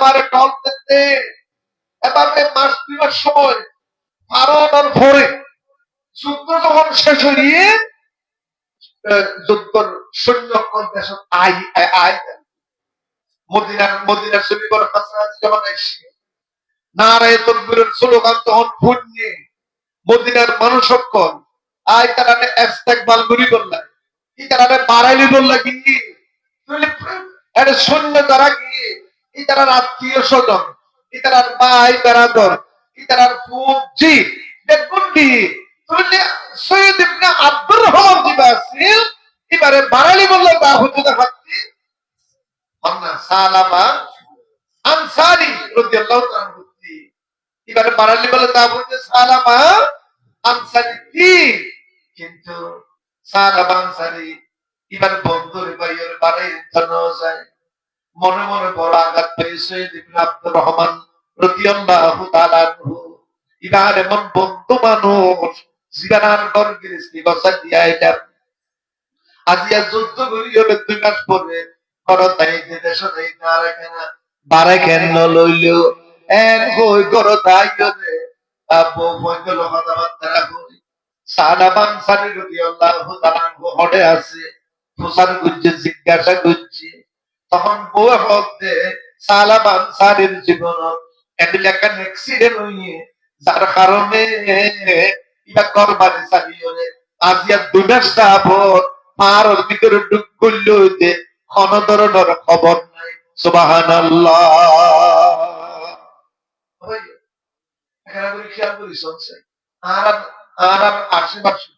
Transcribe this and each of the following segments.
বারে টল দিতে এবারে মাস 2 মাস সময় পারানোর পরে যুদ্ধ যখন শেষ হয়ে যুদ্ধর সৈন্যগণ দেশ আয় মদিনার সৈনিকর হাসরাত যখন আসছে নারায়ে তাকবীরের স্লোগান তখন শুনে মদিনার মানুষজন আয় তারা ইস্তেকবাল করি বললেন কি তারা বাড়াইলি বললা কি আরে সৈন্য তারা কি এই তারা আত্মীয় স্বজন এই তারা ভাই বেরাদর এই তারা ফুজি দেখুন কি তুমি সৈয়দ ইবনে আব্দুর রহমান জিবাসিল এবারে বাড়াইলি বললে তা হুজুর হাতি মান্না সালামা আনসারী রাদিয়াল্লাহু তাআলা এবারে বাড়াইলি বলে তা বলতে সালামা আনসারী কি কিন্তু সালামা আনসারী এবার বন্ধুর ভাইয়ের বাড়ি জানো যায় মনে মনে বড় আঘাত পেয়েছে ইবনে আব্দুর রহমান রাদিয়াল্লাহু তাআলা এবার এমন বন্ধু মানুষ জীবনার ঘর গৃহস্থী বসা দিয়া এটা আজিয়া যুদ্ধ করি হলে 2 মাস পরে করো তাই যে দেশ নেই না রাখেনা বারে কেন লইলো এক হই করো তাই করে আবু বইগুলো কথাবার্তা কই সালামান সারি রাদিয়াল্লাহু তাআলা হড়ে আছে প্রসার গুজ্জে জিজ্ঞাসা করছে তখন বউ হতে সালামান সারির জীবন একটা অ্যাক্সিডেন্ট হইয়ে যার কারণে ইয়া করবানি সারিয়লে আজিয়া 2 মাস যাবত আর ওর ভিতরে ঢুক করল হইতে কোন ধরনের খবর নাই সুবহানাল্লাহ এখানে বলি খেয়াল করি শুনছে আর আর আশেপাশে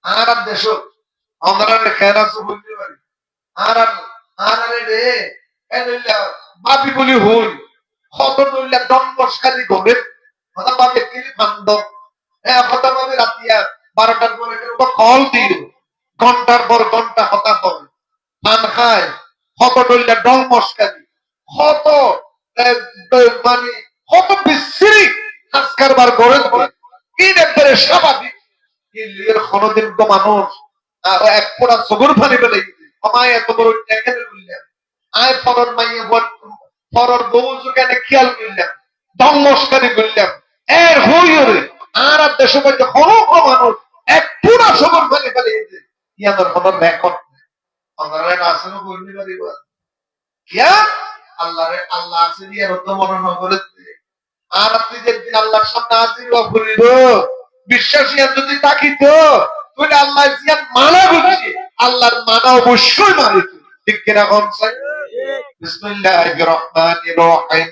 আর দেশ আমরা খেলা বলতে পারি আর আর রে এলা বাপি বলি হই কত নইলা দম্বসকারী ঘরে কথা ভাবে কি ফান্দ কথা ভাবে রাতিয়া 12টার পরে কল দিল ঘন্টার পর ঘন্টা কথা কয় পান খায় কত নইলা দম্বসকারী কত মানে কত বিশ্রী কাজ কারবার করে কি একবারে স্বাভাবিক কিন্তু কোনদিন তো মানুষ এক পোড়া সবুর ফানি পেলে আমায় এত বড় এখানে বললেন আয় ফরর মাইয়ে ফরর বউজু কেন খেয়াল করলেন দম্বসকারী করলেন এর হইরে আর দেশে মধ্যে কোনো মানুষ এক পুরা সবুর ফানি পেলে ইয়াদের কোনো রেকর্ড নেই আমরা আসলে বলতে পারি কিয়া আল্লাহরে আল্লাহ আছে দিয়ে তো মনে করে আর আপনি যেদিন আল্লাহর সামনে হাজির করিব বিশ্বাসী যদি তাকিত তাহলে আল্লাহ জিয়ান মানা বলছে আল্লাহর মানা অবশ্যই মানে ঠিক কিনা কোন বিসমিল্লাহির রহমানির রহিম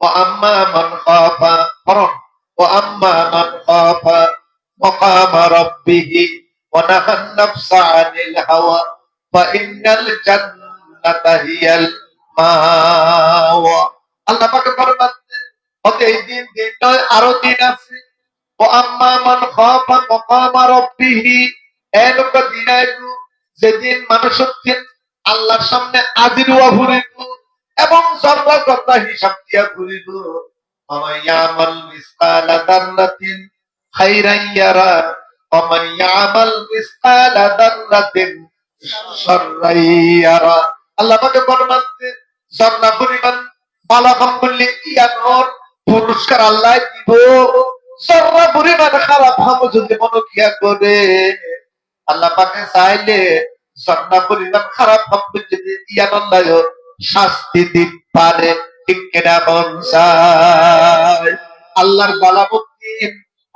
ওয়া আম্মা মান খাফা করুন ওয়া আম্মা মান খাফা মাকামা রাব্বিহি ওয়া নাহান নাফসা আনিল হাওয়া ফা ইন্নাল জান্নাতা হিয়াল মাওয়া আল্লাহ পাক ফরমাতে হতে এই দিন নয় আরো দিন আছে ও আম্মা মান খাফা মাকামা রাব্বিহি এলোক দিন আইবো যেদিন মানুষ আল্লাহর সামনে হাজির হওয়া ঘুরিব এবং জররা জররা হিসাব দিয়া ঘুরিব আমায়ামাল মিসকালা দাররাতিন খাইরান ইয়ারা আমায়ামাল মিসকালা দাররাতিন শাররান ইয়ারা আল্লাহ পাক ফরমাতে জররা পরিমাণ বালাকাম বললে ইয়ানোর পুরস্কার আল্লাহ দিব জররা পরিমাণ খারাপ হাম যদি মন কিয়া করে আল্লাহ পাকে চাইলে জররা পরিমাণ খারাপ হাম যদি ইয়ান আল্লাহ শাস্তি দিতে পারে ঠিক কিনা বলছাই আল্লাহর বালামতি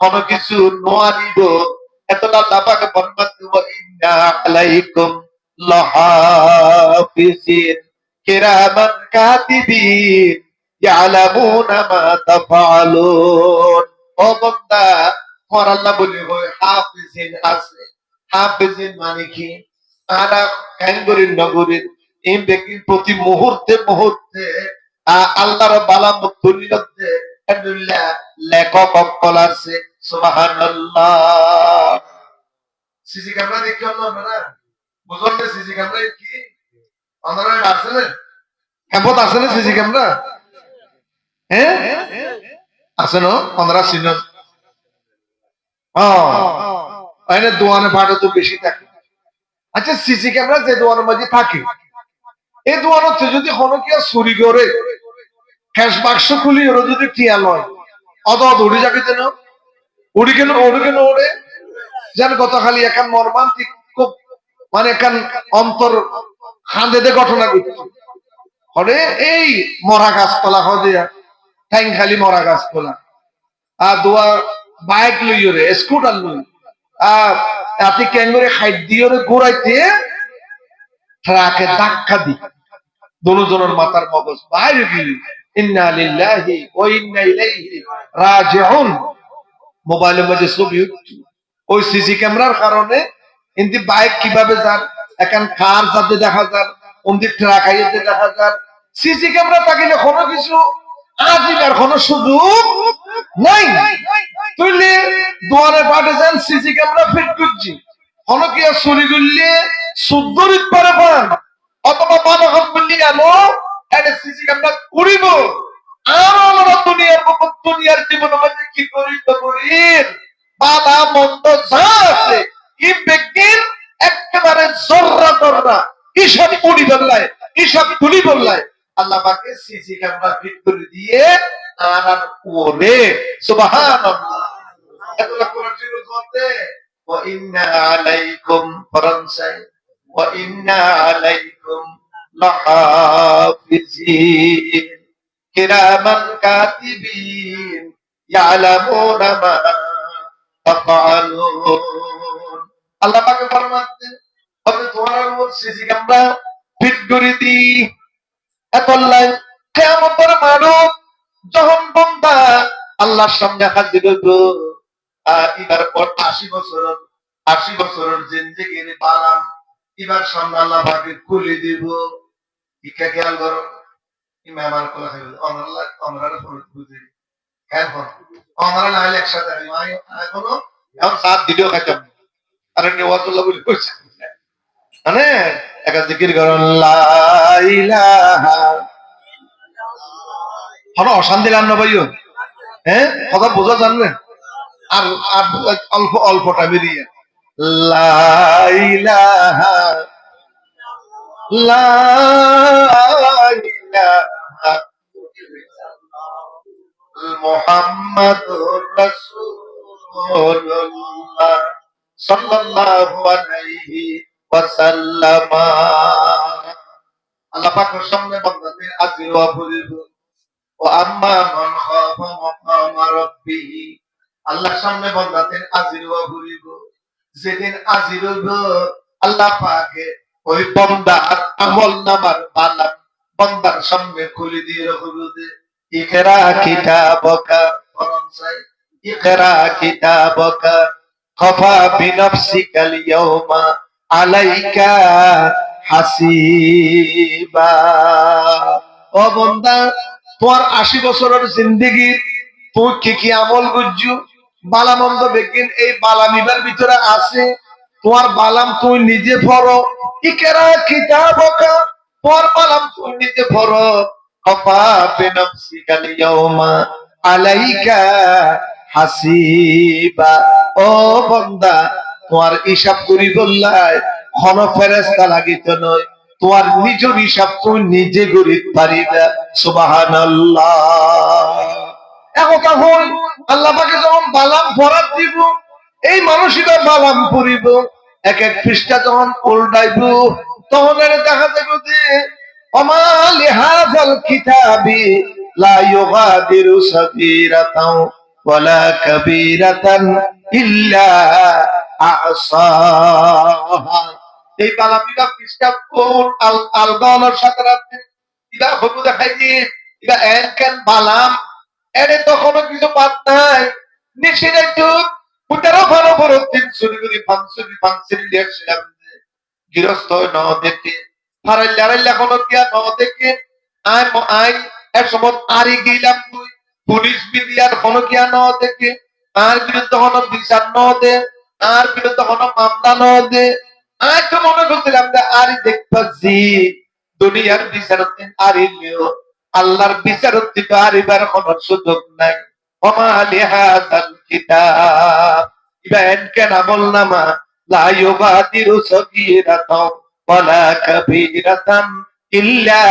কোন কিছু নোয়ারিব এতটা আল্লাহ পাকে ফরমান দিব ইন্না আলাইকুম লাহাফিজিন কিরামান কাতিবিন ইয়ালামুনা মা তাফআলুন ও বান্দা তোমার আল্লাহ বলে হয় হাফিজিন আছে হাফিজিন মানে কি তারা কাঙ্গরির নগরীর এই ব্যক্তির প্রতি মুহূর্তে মুহূর্তে আল্লাহর বালামত দুনিয়াতে আল্লাহ লেখক অকল আছে সুবহানাল্লাহ সিসি ক্যামেরা দেখছেন না আপনারা বুঝলেন না সিসি ক্যামেরা কি আপনারা আসলে ক্যাম্পত আছে না সিসি ক্যামেরা হ্যাঁ আছে না 15 সিজন দোয়ানে ভাড়া তো বেশি থাকে আচ্ছা সিসি ক্যামেরা যে দোয়ানের মধ্যে থাকে এই দোয়ানতে যদি হনকিয়া চুরি করে ক্যাশ বাক্স খুলি ওরা যদি টিয়া লয় অত উড়ে যাবে যেন উড়ি কেন ওড়ে যেন কত খালি এখান মর্মান্তিক খুব মানে এখান অন্তর হাঁদেদে ঘটনা ঘটছে হরে এই মরা গাছতলা হদিয়া ঠ্যাং খালি মরা গাছতলা আর দোয়া বাইক লই ওরে স্কুটার লই আর আপনি ক্যাঙ্গুরে খাই দিয়ে ওরে ঘুরাইতে ট্রাকে ধাক্কা দি দুজনের মাথার মগজ বাইরে গিয়ে ইন্না লিল্লাহি ওয়া ইন্না ইলাইহি রাজিউন মোবাইলের মধ্যে ছবি উঠছে ওই সিসি ক্যামেরার কারণে ইন্দি বাইক কিভাবে যান এখন কার যাতে দেখা যান ওন্দি ট্রাক আইতে দেখা যান সিসি ক্যামেরা থাকিলে কোনো কিছু আজিবার কোনো সুযোগ নাই তুইলে দোয়ারে পাঠে যান সিসি ক্যামেরা ফিট করছি কোনো কি চুরি করলে সুন্দরিত পারে পান অথবা মানব বললি আনো এটা সিসি ক্যামেরা উড়িব আর আমরা দুনিয়ার জীবন মধ্যে কি করি তো করি বালা মন্দ যা আছে এই ব্যক্তির একেবারে জর্রা জর্রা হিসাব উড়ি বললায় হিসাব তুলি বললায় আল্লাহ পাকে সিসি ক্যামেরা ফিট করে দিয়ে আর ওরে সুবহানাল্লাহ এতলা কোরআন শরীফ বলতে ওয়া ইন্না আলাইকুম ফারানসাই ওয়া ইন্না আলাইকুম লাহাফিজিন কিরামান কাতিবিন ইয়ালামুনা মা তাফআলুন আল্লাহ পাক ফরমাচ্ছেন আমি তোমার উপর সিসি ক্যামেরা ফিট করে দিই এতলাই কিয়ামতের মানব যখন বান্দা আল্লাহর সামনে হাজির হইব এবার পর 80 বছরের জিন্দেগির পালাম এবার সামনে আল্লাহ পাকে খুলে দিব ইকা খেয়াল করো ইমামান কথা অনলা অনলারে ফরজ বুঝি খেয়াল করো অনলা না হলে একসাথে আমি এখনো এখন সাত ভিডিও খাইতাম আরে নেওয়াতুল্লাহ বলে কইছে মানে একা জিকির করো লা ইলাহা হলো অশান্তি লান্ন ভাইও হ্যাঁ কথা বোঝা জানবে আর আর অল্প টাইমে দিয়ে লা ইলাহা লা ইলাহা মুহাম্মাদুর রাসূলুল্লাহ সাল্লাল্লাহু আলাইহি ওয়াসাল্লাম আল্লাহ পাকের সামনে বান্দাদের আজির ওয়া বলিব ও আম্মা মান খাফা মাকামা রাব্বিহি আল্লাহর সামনে বান্দাদের আজির ওয়া বলিব যেদিন আজির হইব আল্লাহ পাকে ওই বান্দার আমলনামার পাল্লা বান্দার সামনে খুলে দিয়ে রাখবে ইকরা কিতাবাকা ফরনসাই ইকরা কিতাবাকা খাফা বিনাফসিকাল ইয়াউমা আলাইকা হাসিবা ও বান্দা তোমার 80 বছরের জিন্দেগি তুই কি কি আমল করছু বালামন্দ বেগিন এই বালামিবার ভিতরে আছে তোমার বালাম তুই নিজে পড়ো ইকরা কিতাবাকা তোমার বালাম তুই নিজে পড়ো খাফা বিনাফসিকাল ইয়াউমা আলাইকা হাসিবা ও বান্দা তোমার হিসাব করি বললাই কোন ফেরেশতা লাগিত নয় তোমার নিজের হিসাব তুমি নিজে করিতে পারিবা সুবহানাল্লাহ একথা হল আল্লাহ পাকে যখন বালাম ফরাত দিব এই মানুষটা বালাম পড়িব এক এক পৃষ্ঠা যখন উল্টাইব তখন এর দেখা যাবে যে ওমা লিহাযাল কিতাবি লা ইউগাদিরু সাগীরাতাও ওয়ালা কাবীরাতান ইল্লা আহসাহা এই বালামিটা পৃষ্ঠা কোন আলগানোর সাথে রাখতে ইবা হবু দেখাই দিয়ে ইবা এনকেন বালাম এনে তো কোনো কিছু বাদ নাই নিশ্চিত উতারও ভালো বড় 300 লিখছিলাম গৃহস্থ ন দেখে ফারাইল্লা কোনো দিয়া ন দেখে আই এক সময় আরি গেলাম তুই পুলিশ বিদিয়ার কোনো কিয়া ন দেখে আর বিরুদ্ধে কোনো বিচার ন দে আর বিরুদ্ধে কোনো মামলা ন দে আজ তো মনে করছিলাম যে আরি দেখতেছি দুনিয়ার বিচারতে আরিলেও আল্লাহর বিচারতে তো আরিবার কোনো সুযোগ নাই ওমা লিহাযাল কিতাব ইবান কেন আমলনামা লা ইউগাদিরু সাগীরাতাও ওয়ালা কাবীরাতান ইল্লা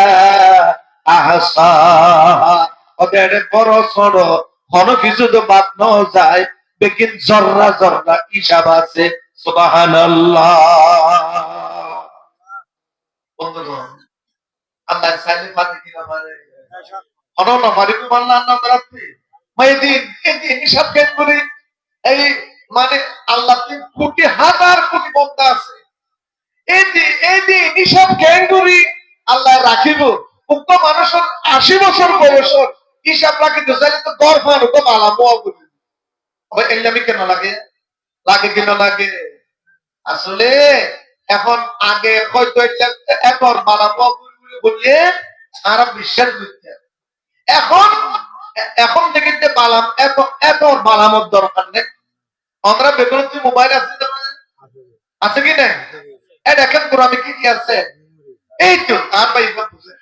আহসাহা। ওদের বড় ছোট কোন কিছু তো বাদ ন যায়, লেকিন জর্রা জর্রা হিসাব আছে। সুবহানাল্লাহ। বন্ধুগণ, আল্লাহ চাইলে পারে কিনা পারে? অনন্য পারিব আল্লাহ না রাখতে। এই দিন হিসাব কেন করি? এই মানে আল্লাহ 3 কোটি হাজার কোটি বান্দা আছে। এই দিন হিসাব কেন করি? আল্লাহ রাখিব উক্ত মানুষের 80 বছর বয়সের হিসাব রাখিতে চাইলে তো গর্ভান তো আলামো করি। এলামি কেন লাগে? লাগে কেন লাগে? আসলে এখন আগে হয়তো এখন মালামো বললে সারা বিশ্বাস করতে, এখন এখন দেখি যে বালাম এত এত বালামত দরকার নেই। আমরা বেগুন মোবাইল আছে আছে কি না? এটা এখন আমি কি আছে এই তো আর ভাই বুঝে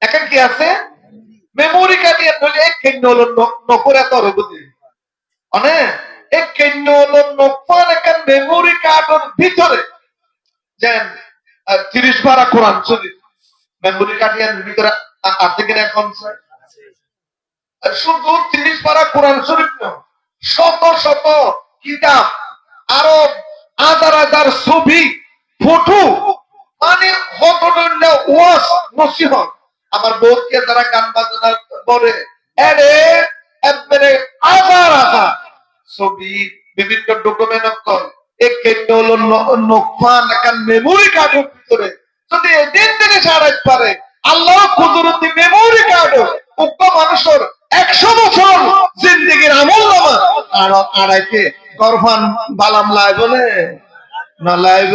এখন কি আছে মেমোরি কার্ড দিয়ে নলে এক কেন হলো নকরে তোর বুঝি অনেক এক কেন হলো নকফান এখন মেমোরি কার্ডের ভিতরে যেন 30 পারা কোরআন শরীফ মেমোরি কার্ড এর ভিতরে আছে কিনা এখন শুধু 30 পারা কোরআন শরীফ নয়, শত শত কিতাব, আরো হাজার হাজার ছবি, ফটো, মানে ওয়াজ নসিহত। আমার বউকে যারা গান বাজনা করে এরে একবারে হাজার হাজার ছবি, বিভিন্ন ডকুমেন্ট অক্ষর এক হলো নকফান একটা মেমোরি কার্ডের ভিতরে যদি এদিন থেকে সারাইতে পারে আল্লাহ কুদরতি মেমোরি কার্ড উক্ত মানুষের 100 বছর জিন্দেগির আমল নামা আর আড়াইতে গরফান বালাম লাই বলে না লাইব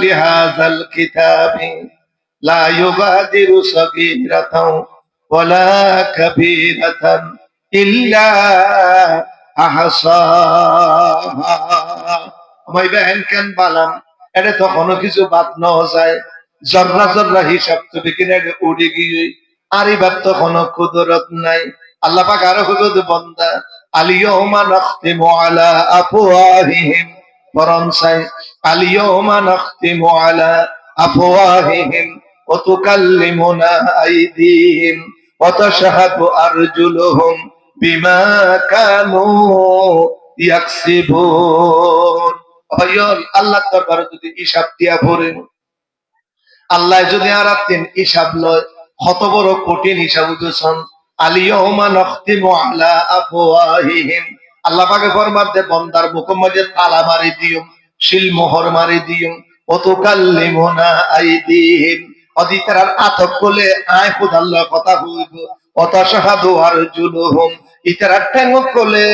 লিহাযাল কিতাবি লা ইউগাদিরু সাগীরাতাও ওয়ালা কাবীরাতান ইল্লা আহসাহা। আমায় বেহেন কেন বালাম এটা তো কোনো কিছু বাদ ন যায়, জর্রা জর্রা হিসাব তো বিকিনে উড়ে গিয়ে আর এবার তো কোনো কুদরত নাই। আল্লাহ পাক আরো হলো বান্দা আলিয়াউমা নাখতিমু আলা আফওয়াহিহিম ফরনসাই আলিয়াউমা নাখতিমু আলা আফওয়াহিহিম ওয়া তুকাল্লিমুনা আইদিহিম ওয়া তাশহাদু আরজুলুহুম বিমা কানু ইয়াকসিবুন। আল্লাহর দরবারে যদি হিসাব দিয়া পড়েন, আল্লাহ যদি আর হিসাব লয় কত বড় কঠিন হিসাব বুঝছেন। আলিয়াউমা নাখতিমু আলা আফওয়াহিহিম, আল্লাহ পাকে ফরমাতে বান্দার মুখে মধ্যে তালা মারি দিও, শিল মোহর মারি দিও। ওয়া তুকাল্লিমুনা আইদিহিম, অধিকার আতক করলে আয় খুদাল্লাহ কথা হইব। ওয়া তাশহাদু আরজুলুহুম, ইতারা টেঙ্গক করলে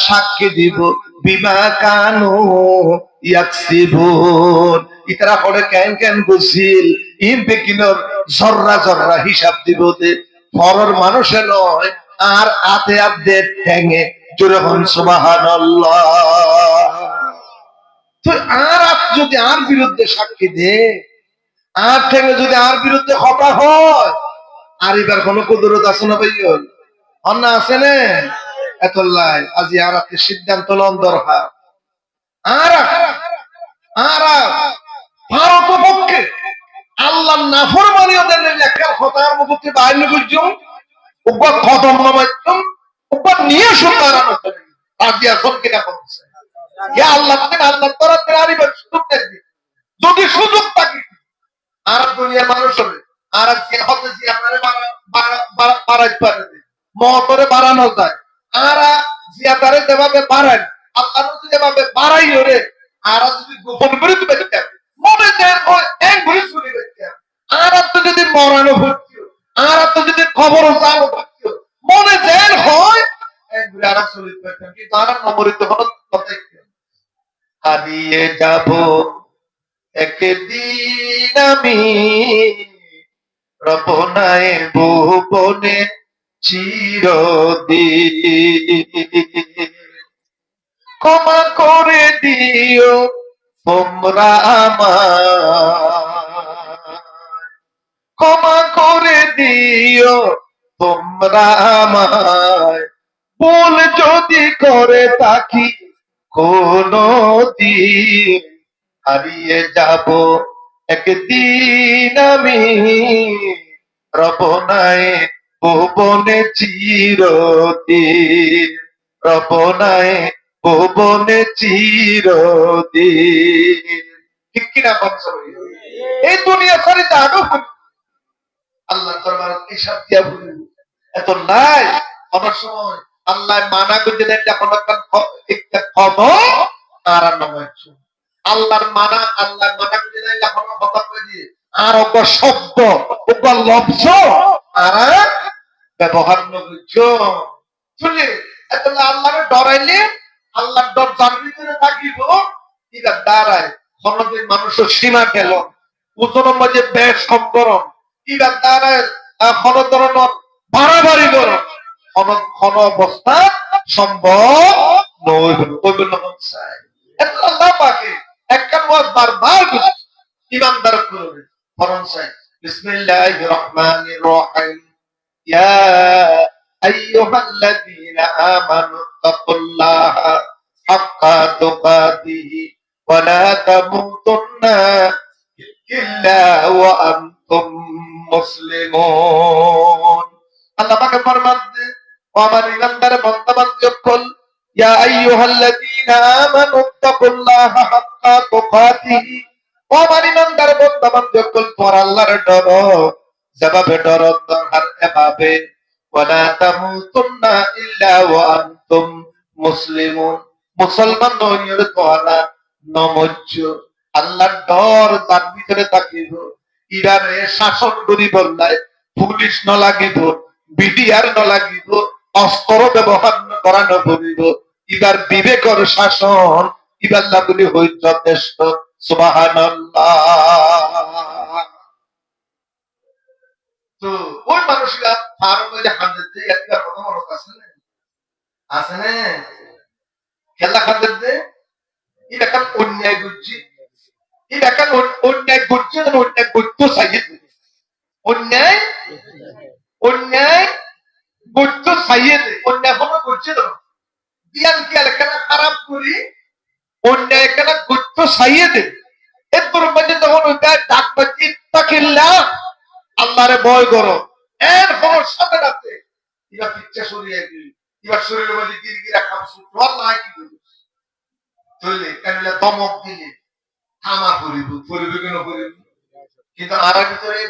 সাক্ষী দিব বিমা কানু ইয়াকসিবুন, ইতারা করে কেন কেন বুঝিল ইন বেকিনর জর্রা জর্রা হিসাব দিব দে পরের মানুষে নয় আর আতে আদে ঠেঙে জোরে হন সুবহানাল্লাহ। তো আর যদি আর বিরুদ্ধে সাক্ষী দে আর ঠেঙে যদি আর বিরুদ্ধে কথা হয় আর এবার কোন কুদরত আছে না ভাই? অন্য আছে না? এত লাই আজি আর সিদ্ধান্ত লন দরকার আর আর ভারত পক্ষে আল্লাহ নাফরমানি ওদের লেখার কথার মুখে বাইরে বুঝছো উপর খতম নামাইছুম উপর নিয়ে সুতারা নয় আর দিয়া কোন কিনা করছে ইয়া আল্লাহ তাআলা আল্লাহ তরফে আরিবার সুযোগ দেন যদি সুযোগ থাকে আর দুনিয়ার মানুষ হবে আর যে হতে যে আপনারে বাড়াইতে পারে মহতরে বাড়ানো যায় আর জিয়াদারে যেভাবে বাড়ায় আল্লাহ যদি এভাবে বাড়াই ওরে আর যদি গোপন করে দিবে মনে দেন এক ঘুরে শুনে দেখতে আর তো যদি মরানো ভর্তি আর তো যদি খবর জানো ভর্তি মনে দেন হয় এক ঘুরে আর শুনে দেখতে কিন্তু আর নম্বরিত হলো কথা হারিয়ে যাব একদিন আমি রবনায় ভুবনে চিরদিন, ক্ষমা করে দিও তোমরা আমায়, ক্ষমা করে দিও তোমরা আমায়, ভুল যদি করে থাকি কোনো দিন হারিয়ে যাব একদিন আমি রবনায় ভুবনে চিরদিন, রবনায় ভুবনে চিরদিন। ঠিক কিনা বলছো? এই দুনিয়া ছাড়ি আরো আল্লাহ দরবার হিসাব দিয়া বলি এত নাই। আমার সময় আল্লাহ মানা করতে দেন যখন একটা খবর আর আল্লাহর মানা, আল্লাহ মানা করতে দেন যখন কথা কই দিয়ে আর অব শব্দ অব লব্জ আর ব্যবহার নবুঝ শুনলে এত আল্লাহরে ডরাইলে আল্লাহর ডর যার ভিতরে থাকিব এটা দাঁড়ায় কোনদিন মানুষের সীমা গেল ওজনের মাঝে বেশ সম্বরণ ইরা দাঁড়ায় কোন ধরনের বাড়াবাড়ি করো কোন অবস্থা সম্ভব নয়। আল্লাহ পাকে একখান ওয়াজ বারবার ইমানদার করবে ফরন চাই। বিসমিল্লাহির রহমানির রহিম। ইয়া আইয়ুহাল্লাযীনা আমানু তাকুল্লাহা হাক্কা তুকাতিহি ওয়া লা তামুতুন্না ইল্লা ওয়া আনতুম মুসলিমুন। আল্লাহ পাক ফরমাতে ও আমার ইমানদার বান্দা-বান্দী সকল, ইয়া আইয়ুহাল্লাযীনা আমানু তাকুল্লাহা হাক্কা তুকাতিহি, ও আমার ইমানদার বান্দা-বান্দী সকল তোমরা আল্লাহর ডরো যেভাবে ডরো তার এভাবে, ওয়া লা তামুতুন্না ইল্লা ওয়া আনতুম মুসলিমুন, মুসলমান নইলে তোমরা নমজ্জ। আল্লাহর ডর তার ভিতরে থাকিব ইরানে শাসন করি বললাই পুলিশ ন লাগিব বিডিআর ন লাগিব অস্ত্র ব্যবহার করা ন করিব ইবার বিবেকর শাসন ইবার লাগুলি হই যথেষ্ট। সুবহানাল্লাহ। তো ওই মানুষরা ফার্মে যে হাজার দিয়ে একটা কথা মনে আছে না, আছে না খেলা খাদের দে এটা কাম অন্যায় করছি, এটা কাম অন্যায় করছে না, অন্যায় করতে চাইয়ে অন্যায় অন্যায় করতে চাইয়ে অন্যায় কোনো করছে না জ্ঞান কি এলাকাটা খারাপ করি অন্যায় এখানে করতে চাইয়ে দে এরপর মধ্যে তখন ওইটা ডাক বাজি তাকিল্লা আল্লাহরে ভয় করো এর কোনো সাথে আছে এবার পিচ্ছা সরিয়ে দিই এবার শরীরের মধ্যে গিরগিরা খাপসু আল্লাহ কি করবো চলে কেন দমক দিলে থামা করিব করিব কেন করিব কিন্তু আর ভিতরে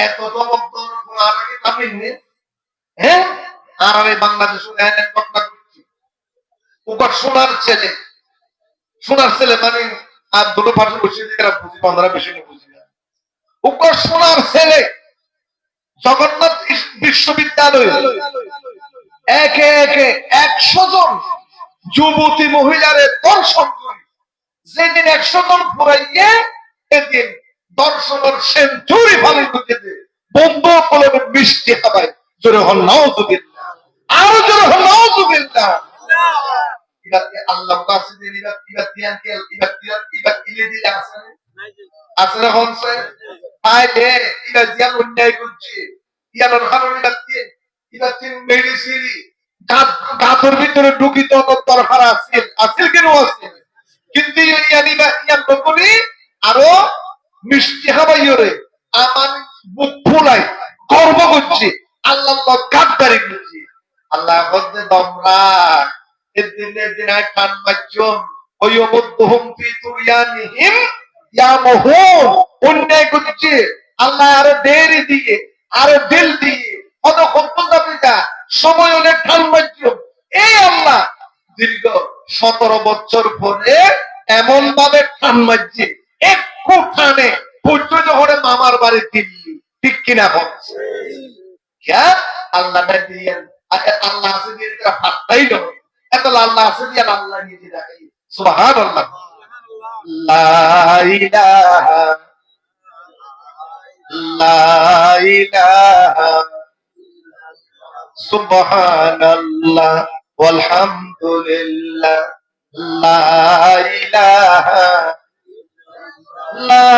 এত দমক দেওয়ার আর আগে থামেননি। হ্যাঁ আর আমি বাংলাদেশ ঘটনা করছি ওপর সোনার ছেলে মানে আর দুটো পাশে বসে এরা বুঝি বাংলা বেশি বুঝি না ওপর সোনার ছেলে জগন্নাথ বিশ্ববিদ্যালয় একে একে 100 জন যুবতী মহিলারে দর্শন করি যেদিন 100 জন পুরাইয়ে এদিন দর্শনের সেঞ্চুরি ফালি ঢুকেছে বন্ধ কলমে মিষ্টি খাবায় জোরে হল নাউযুবিল্লাহ আরো জোরে হল নাউযুবিল্লাহ। আল্লাহ কাছে দিন ইবাদ দিয়ান কি ইবাদ ইলে দিলে আছে না হনছে আয় দে ইবাদ দিয়ান অন্যায় করছে ইয়ানোর কারণে ইবাদ তিন মেডিসিনি গাতর ভিতরে ঢুকিত দরকার আছে আছে কেন আছে কিন্তু ইয়ান বলি আরো মিষ্টি খাবাইরে আমার বুক ফুলাই গর্ব করছে আল্লাহ গাদ্দারি করছে আল্লাহ বলতে তোমরা এদিন কান মাজ্জুম ওয়ুমুদ্দুহুম ফি তুরয়ানিহিম ইয়ামহুন অন্যায় করছে আল্লাহ আরো দেরি দিয়ে আরো দিল দিয়ে কত ক্ষমতা পিতা সময় হলে কান মাজ্জুম এই আল্লাহ দীর্ঘ 17 বছর পরে এমন ভাবে কান মাজ্জে একটু টানে পূজ্য যখন মামার বাড়ি দিল্লি ঠিক কিনা বলছে আল্লাহ দিয়ে আল্লাহ আছে দিয়ে হাতটাই নয় এত আল্লাহ আছে দিয়ে আল্লাহ নিজে রাখে সুবহানাল্লাহ। লা ইলাহা লা ইলাহা সুবহানাল্লাহ ওয়ালহামদুলিল্লাহ লা ইলাহা লা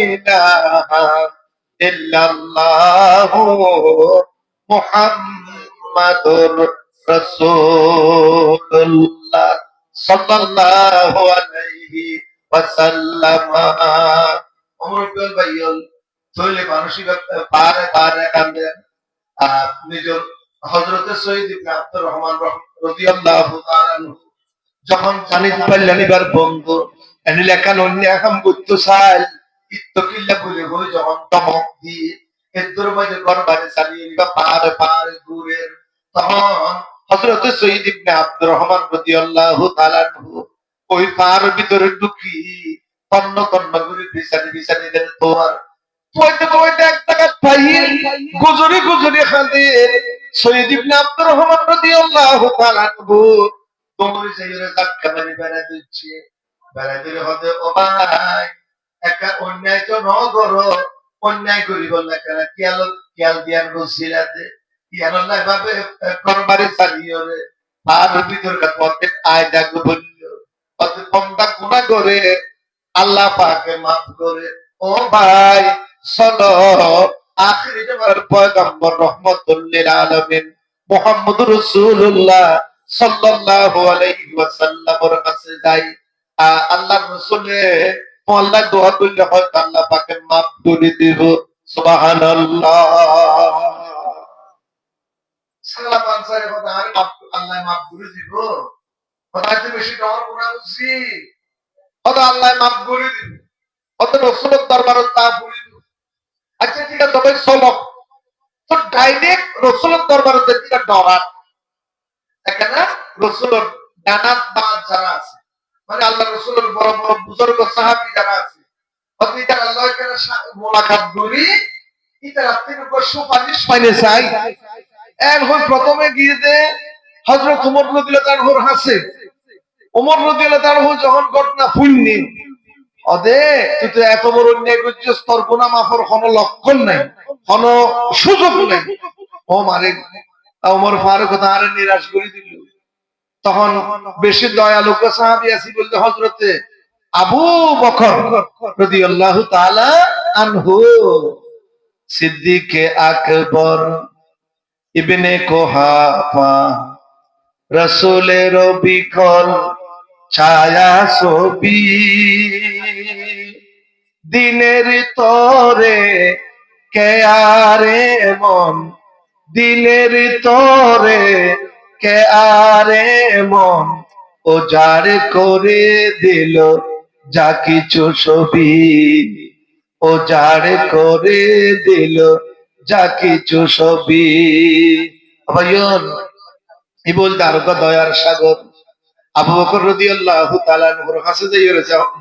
ইলাহা ইল্লাল্লাহু মুহাম্মাদুর রাসূলুল্লাহ সাল্লাল্লাহু আলাইহি ওয়াসাল্লামা। ওমর ইবনুল বাইয়ল তৈলে মানসিক পারে পারে কান্দে নিজের হযরতে সৈয়দ ইবনে আব্দুর রহমান রাদিয়াল্লাহু তাআলা যখন জানিতে পারলেন এবার বন্ধু এনি লেখান অন্য এখন করতে চাই ইত্তকিল্লা বলে হই যখন ধমক দিয়ে এর মাঝে ঘর বাড়ি চালিয়ে বা পাহাড়ে পাহাড়ে দূরের তখন হযরত সৈয়দ ইবনে আব্দুর রহমান রাদিয়াল্লাহু তাআলা ওই পাহাড়ের ভিতরে ঢুকি তন্ন তন্ন করে বিচারি বিচারি দেন তোমার তোইতে তোইতে এক টাকা পাইয়ে গুজরি গুজরি খাদের সৈয়দ ইবনে আব্দুর রহমান রাদিয়াল্লাহু তাআলা তোমার সেইরে ধাক্কা মারি বেড়া দিচ্ছে বেড়া দিলে হবে ও ভাই একটা অন্যায় তো ন করো অন্যায় করিব না কেন খেয়াল খেয়াল দিয়ার বসিলাতে খেয়াল না ভাবে করবারে চালিয়ে রে আর ভিতর পথে আয় ডাকবো বলল অত কমটা গুণা করে আল্লাহ পাকে মাফ করে ও ভাই চলো আখিরি জামার পয়গম্বর রাহমাতুল লিল আলামিন মুহাম্মদুর রাসূলুল্লাহ সাল্লাল্লাহু আলাইহি ওয়াসাল্লামের কাছে যাই আল্লাহর রাসূলে আল্লাহ দোয়া করলে হয়তো আল্লাহ পাকে মাফ করে দিব সুবহানাল্লাহ। সালাম আনসারে কথা আর আল্লাহ মাফ করে দিব কথা তো বেশি ডর কোনা বুঝি কথা আল্লাহ মাফ করে দিব অত রাসূলের দরবারে তা বলিল আচ্ছা ঠিক আছে তবে চলো তো ডাইরেক্ট রাসূলের দরবারে যেতে ডরার এখানে রাসূলের জানাত দাওয়াত যারা আছে মানে আল্লাহ রাসূলের বড় বড় বুজুর্গ সাহাবী যারা আছে অতীতে আল্লাহর কাছে মোলাকাত করি এটা রাতে উপর সুপারিশ পাইলে চাই এখন প্রথমে গিয়ে দে হযরত ওমর রাদিয়াল্লাহু তাআলার হাসে ওমর রাদিয়াল্লাহু তাআলা যখন ঘটনা শুননি অদে তুই তো এত বড় অন্যায় করছিস তোর গুনাহ মাফের কোনো লক্ষণ নাই কোনো সুযোগ নাই ও মারে ওমর ফারুক তাআলা নিরাশ করে দিল তখন বেশি দয়ালু সাহাবী আছে বলতে হযরতে আবু বকর রাদিয়াল্লাহু তাআলা আনহু সিদ্দিকে আকবর ইবনে কুহাফা রাসূলের বিকল ছায়া ছবি দিনের তরে কে আরে মন দিলের তরে কে আরে মন ও যার করে দিল যা কিছু ছবি ও যার করে দিল যা কিছু ছবি ভাইয়ন এই বলতে আর দয়ার সাগর আবু বকর রাদিয়াল্লাহু তাআলা নূর কাছে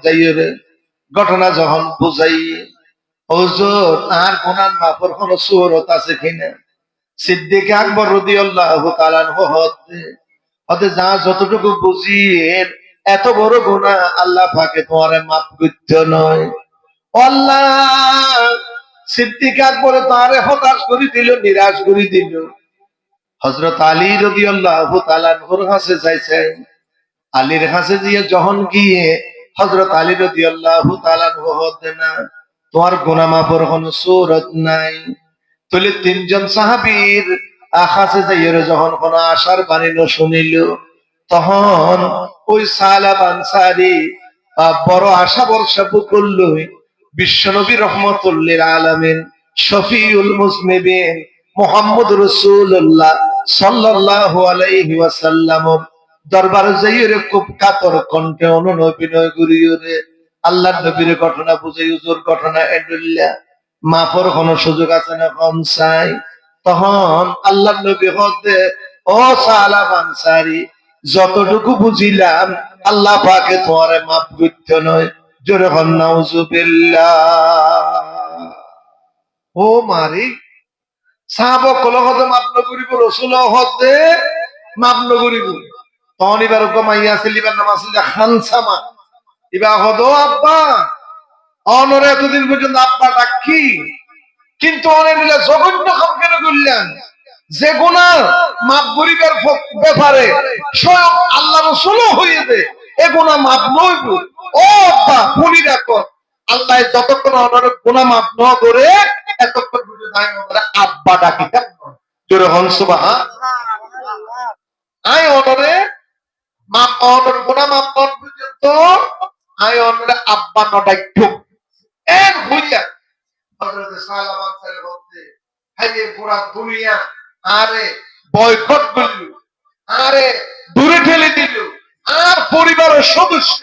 যাইরে ঘটনা যখন বুঝাই হুজুর আর গুনাহ মাফের কোন সুরত আছে কিনা সিদ্দিক আকবর রাদিয়াল্লাহু তাআলা হতে যা যতটুকু বুঝি এত বড় গুনাহ আল্লাহ পাকে তোমারে মাফ করতে নয় আল্লাহ সিদ্দিক আকবর তারে হতাশ করে দিল নিরাশ করে দিল হযরত আলী রাদিয়াল্লাহু তাআলা নূর কাছে যাইছে আলীর কাছে দিয়ে যখন গিয়ে হযরত আলী রাদিয়াল্লাহু তাআলা না তোমার গুনাহ মাফের কোন সূরত নাই তাহলে তিনজন সাহাবীর কাছে যাইয়ে যখন কোন আশার বাণী শুনিল তখন ওই সালাব আনসারী বড় আশা ভরসা করল বিশ্বনবী রাহমাতুল লিল আলামিন শফিউল মুজনিবিন মুহাম্মদ রাসূলুল্লাহ সাল্লাল্লাহু আলাইহি ওয়াসাল্লাম দরবারে যাইরে খুব কাতর কণ্ঠে অভিনয় করিও রে আল্লাহর নবীর ঘটনা বুঝাই হুজুর ঘটনা এন্ডুল্লাহ মাফর কোন সুযোগ আছে না কম চাই তখন আল্লাহর নবী হতে ও সালাম আনসারী যতটুকু বুঝিলাম আল্লাহ পাকে তোমারে মাফ করতে নয় জোরে হন নাউজুবিল্লাহ ও মারি সাহাবা কল হতে মাফ নকরিব রাসূল হতে মাফ নকরিব তখন এবার মাইয়া ছেলিবার নাম আছে যে খানসামা এবার হদ আব্বা অনরে এতদিন পর্যন্ত আব্বা ডাকি কিন্তু অনেক মিলে জঘন্য কাম কেন করলেন যে গুনাহ মাফ করিবার ব্যাপারে স্বয়ং আল্লাহ রাসূলও হইবে এ গুনাহ মাফ নইব ও আব্বা শুনি রাখো আল্লাহ যতক্ষণ অনরে গুনাহ মাফ ন করে এতক্ষণ পর্যন্ত আমি ওরা আব্বা ডাকি জোরে হন সুবহানাল্লাহ আই অনরে মাপ অনর গুনাহ মাপ পর্যন্ত আয় অন্যরা আব্বা নটাই ঠুক এর ভুলিয়া হযরত সালামান সাহেব বলতে হাইরে পুরা দুনিয়া আরে বয়কট করল, আরে দূরে ঠেলে দিল, আর পরিবারের সদস্য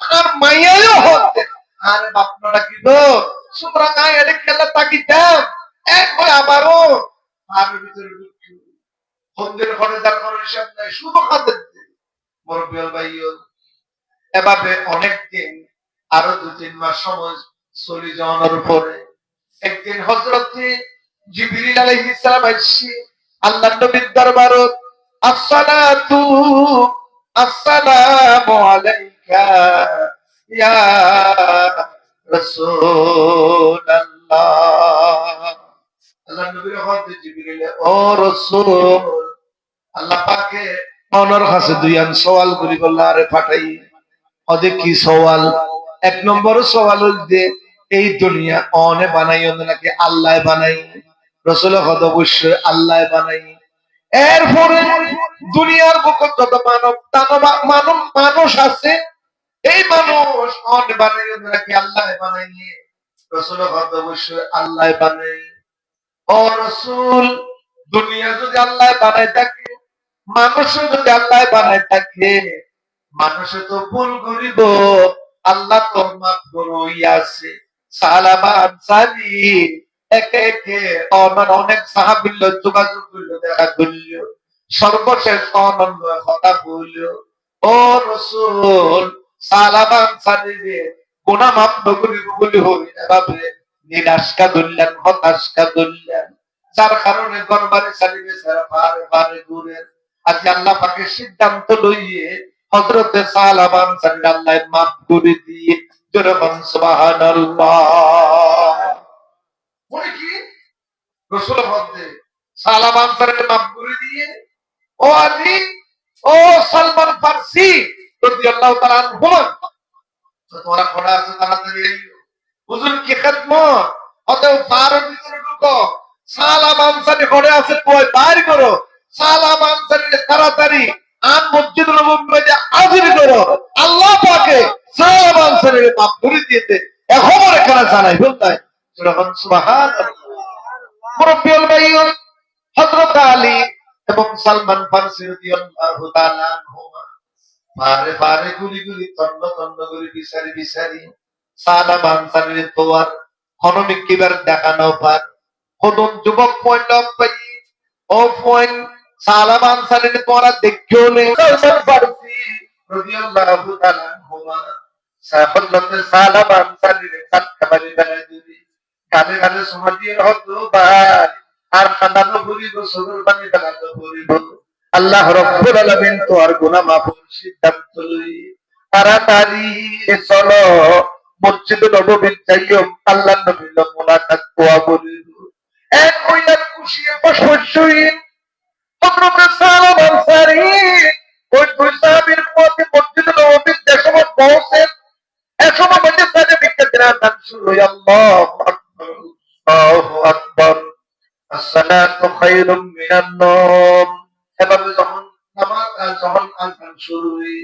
আর মাইয়াও হতে আরে বাপনাটা কি তো সুতরাং আয় খেলা তাকিতাম একবার আবারও আর ভিতরে ঢুকলো হন্দের ঘরে যার কোনো হিসাব নাই শুধু খাদ্য মুরব্বিয়াল ভাইও এভাবে অনেকদিন আরো 2-3 মাস সময় চলে যাওয়ার পরে একদিন হযরত জিবরিল আলাইহিস সালাম আইসি আল্লাহর নবীর দরবারত আসসালাতু আসসালামু আলাইকা ইয়া রাসূলুল্লাহ। আল্লাহর নবীর হযরত জিবরিল ও রাসূল আল্লাহ পাকে ওনার কাছে দুইয়ান সওয়াল করি বললা আরে পাঠাই ওদের কি সওয়াল। এক নম্বর সওয়াল হল যে এই দুনিয়া অনে বানাই নাকি আল্লাহ বানাই, রাসূল কত অবশ্যই আল্লাহ বানাই। এরপরে দুনিয়ার বুকে যত মানব দানব মানুষ আছে এই মানুষ অনে বানাই নাকি আল্লাহ বানাই, রাসূল কত অবশ্যই আল্লাহ বানাই। ও রাসূল দুনিয়া যদি আল্লাহ বানাই থাকে মানুষ যদি আল্লাহ বানাই থাকে মানুষে তো ভুল করিব আল্লাহ তো মাফ করইয়াছে। সালামা আনসারী একে একে অনেক সাহাবীর যোগাযোগ করল, দেখা করল, সর্বশেষ অনন্য কথা বলল ও রাসূল সালামা আনসারী গুনাহ মাফ করিব বলি হই এভাবে নিরাশকা ধরলেন, হতাশকা ধরলেন, যার কারণে দরবারে সালিমে সারা পারে পারে ঘুরে আজ আল্লাহ পাকের সিদ্ধান্ত লইয়ে হযরতে সালামা আনসারী আল্লাহ মাফ করে দিয়ে জোরে বলেন সুবহানাল্লাহ। বলে কি রাসূল বলতে সালামা আনসারী মাফ করে দিয়ে ও আলী ও সালমান ফারসি রাদিয়াল্লাহু তাআলা আনহু তোমরা খোড়া আছে তাড়াতাড়ি হুজুর কি খিদমত অতএব পারের ভিতরে ঢুকো, সালামা আনসারী ঘরে আছে কই বাইর করো, সালামা আনসারী তাড়াতাড়ি আন মসজিদুল নববীতে হাজির করো, আল্লাহ পাকে সালামা আনসারী মাফ করে দিতে এখন এখানে জানাই বলতাই যখন সুবহানাল্লাহ। মুরব্বিয়াল ভাইও হযরত আলী এবং সালমান ফারসি রাদিয়াল্লাহু তাআলা আনহুমা পারে পারে গুলি গুলি তন্ন তন্ন করে বিচারি বিচারি সালামা আনসারীর তোয়ার হনমিক কিবার দেখানো পার কোন যুবক পয়লা পাই ও পয়েন্ট সালামা আনসারীর তোরা দেখিও নে সালমান ফারসি রাদিয়াল্লাহু তাআলা আনহুমা সাহাবতে সালামা আনসারীর সাতকাবারি বানাই দিবি কানে কানে সমাধির হতো ভাই আর খান্দানো ভুলিব সদর বানি বানানো ভুলিব আল্লাহ রাব্বুল আলামিন তো আর গুনাহ মাফের সিদ্ধান্ত লই তাড়াতাড়ি চলো মসজিদে নববীর যাইও আল্লাহর নবীর মুলাকাত দোয়া করিব। এক হইয়া খুশি বসবসই হযরত সালামা আনসারী ওই দুই সাহাবীর মধ্যে মসজিদে নববীর যে সময় পৌঁছে এক সময় মধ্যে সাথে বিক্রিয়া দান শুরু হয় আল্লাহু আকবার আল্লাহু আকবার আসসালাতু খায়রুম মিনান নাওম। এবার যখন আযান শুরু হয়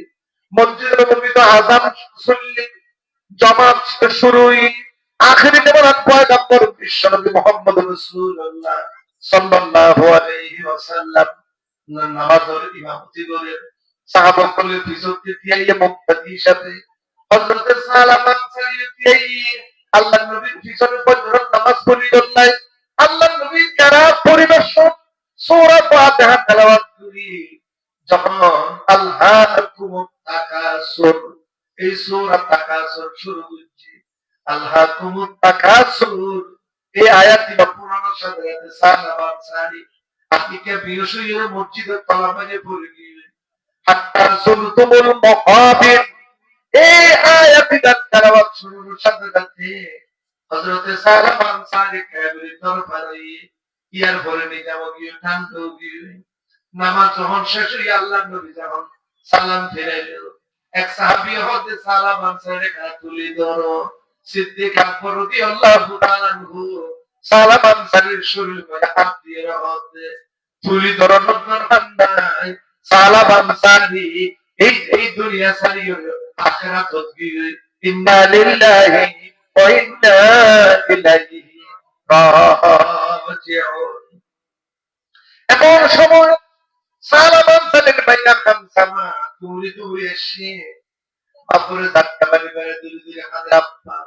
মসজিদের নববীতে আযান শুনলি জামাত শুরু হয় আখেরি নামাজ পয়গম্বর বিশ্বনবী মুহাম্মদ রাসূলুল্লাহ সাল্লাল্লাহু আলাইহি ওয়াসাল্লাম নামাজের ইমামতি করেন সাহাবাদের পিছনে দিয়ে মুক্তি হিসাবে হযরত সালামা আনসারী আল্লাহর নবীর পিছনে ফজর নামাজ পড়িলেন নাই আল্লাহর নবী কেরাত পরিবেশন সূরা ফাতিহা তেলাওয়াত করি যখন আল্লাহুমুত তাকাসুর এই সূরা তাকাসুর শুরু হচ্ছে আল্লাহুমুত তাকাসুর এই আয়াতটি পুরানোর সাথে সালামা আনসারী আপনি কে বিরসুইয়ের মসজিদের তলাবাজে পড়ে গিয়ে হাত্তা সুলতুমুল মুকাবির এই আয়াতটি তেলাওয়াত শুরুর সাথে সাথে হযরত সালামা আনসারী কেবল দরবারে ইয়ার পরে নিজাম গিয়ে শান্ত গিয়ে নামাজ যখন শেষ হই আল্লাহর নবী যখন সালাম ফিরাইল এক সাহাবী হতে সালামা আনসারী কা তুলি ধরো সিদ্দিক আকবর রাদিয়াল্লাহু তাআলা আনহু সালামা আনসারীর শরীর মধ্যে হাত দিয়ে রাখতে তুলি ধরো নন্দন সালামা আনসারী এই দুনিয়া ছাড়িয়ে আখিরাত গিয়ে ইন্না লিল্লাহি ওয়া ইন্না ইলাইহি রাজিউন। এমন সময় সালামান সালের ভাইয়া খামসামা দূরে দূরে এসে আপুরে ধাক্কা মারি মেরে দূরে দূরে কাঁদে, আব্বা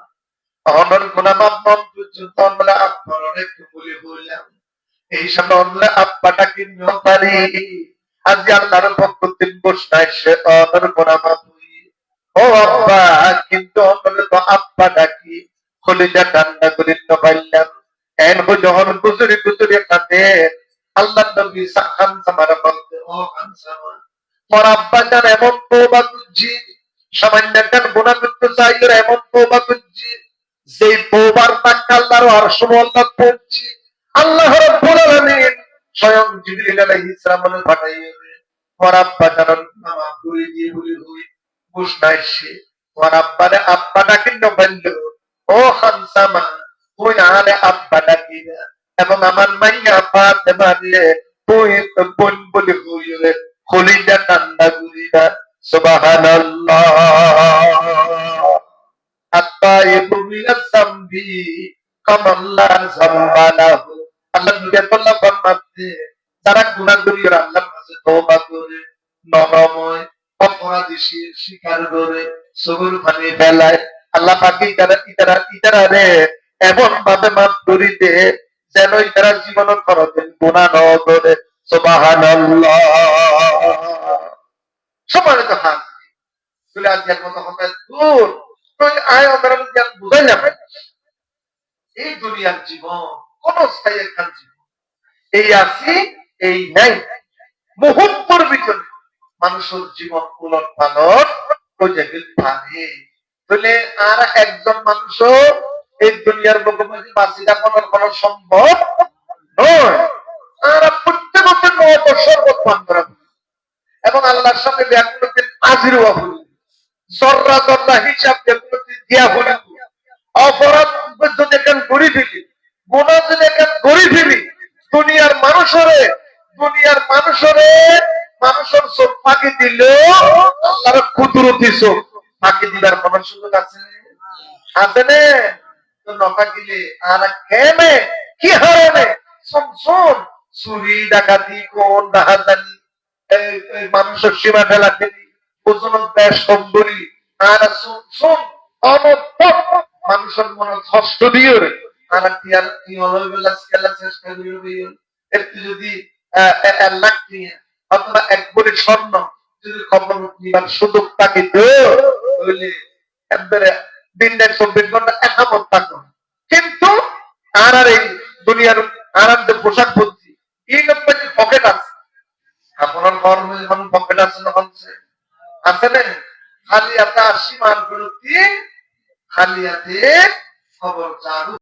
অনর গুনামাপ মন পর্যন্ত আমরা আব্বার অনেক বলে বললাম এই সময় আমরা আব্বাটা কিনতে পারি। আজ আল্লাহর পক্ষ থেকে ঘোষণা এসে অনর গুনামাপ ও আব্বা, কিন্তু অনর তো আব্বা ডাকি খলিজা ঠান্ডা করে পাইলাম। এরপর যখন গুজরি গুজরি কাঁদে আল্লাহ নবী খানসামার বলতে, ও খানসামা তোর আব্বা জান এমন তওবা করছি, সামান্য একটা গুনাহ করতে চাইলে এমন তওবা করছি যে তওবার টাকা আল্লাহর আরশ মোল্লাত পড়ছি। আল্লাহ রাব্বুল আলামিন স্বয়ং জিবরিল আলাইহিস সালাম পাঠাইয়ে তোর আব্বা জান নামা পুরি দিয়ে বলি হই ঘোষণা এসে তোর আব্বারে আব্বা ডাকি বলল, ও খানসামা তুই আলে আব্বা ডাকি না এবং আমার মাইয়া ফাতেমা দিয়ে তুই তো বোন বলে হইলে খলিজা ঠান্ডা গুলিরা। সুবহানাল্লাহ। আত্তাইবু মিনাজ যামবি কামাল্লা যামবালাহু। আল্লাহ নবী বললেন ফরমাতে যারা গুনাহ করে আল্লাহর কাছে তওবা করে নরময় অপরাধী স্বীকার করে সবুর পানি ফেলায় আল্লাহ পাক ইতারা রে এমন ভাবে মাফ করি দে যেন ইতারা জীবন করতেন গুনাহ ন করে। সুবহানাল্লাহ। সম্মানিত হাত চলে আজকের মতো হবে দূর আয় আমরা বুঝাই না এই দুনিয়ার জীবন কোন স্থায়ী একখান জীবন, এই আছি এই নাই, মুহূর্তের ভিতরে মানুষের জীবন উলট পালট হয়ে যেতে পারে। তাহলে আর একজন মানুষ এই দুনিয়ার বুকে বাঁচি থাকার কোন সম্ভব নয়। আর প্রত্যেক বছর বর্তমান করা এবং আল্লাহর সামনে ব্যাকুলতে হাজির হওয়া হল, জর্রা জর্রা হিসাব ব্যাকুলতে দিয়া হল। অপরাধ যদি এখন গড়ি ফেলি, গুনাহ যদি এখন গড়ি ফেলি, দুনিয়ার মানুষের চোখ ফাঁকি দিল আল্লাহর কুদরতি চোখ ফাঁকি দিবার কোন সুযোগ আছে? আছে না? তো নফাকিলে আর কেনে কি হারানে শুন চুরি ডাকাতি কোন ডাহাতানি মানুষের সীমা ফেলা ফেলি ওজন দেশ সুন্দরী আর শুন অনর্থক মানুষের মনে কষ্ট দিয়ে আর কি চেষ্টা করবে একটু যদি 1 লাখ নিয়ে অথবা 1 কোটি স্বর্ণ যদি খবর নিবার সুযোগ থাকে তাহলে একবারে দিনের 24 ঘন্টা একামত থাকো। কিন্তু আর এই দুনিয়ার আরামে পোশাক পরছি এই ব্যাপারে পকেট আছে, আপনার কর্মে যেমন পকেট আছে না আছে না? খালি হাতে 80 মান প্রতি খালি হাতে খবর চালু।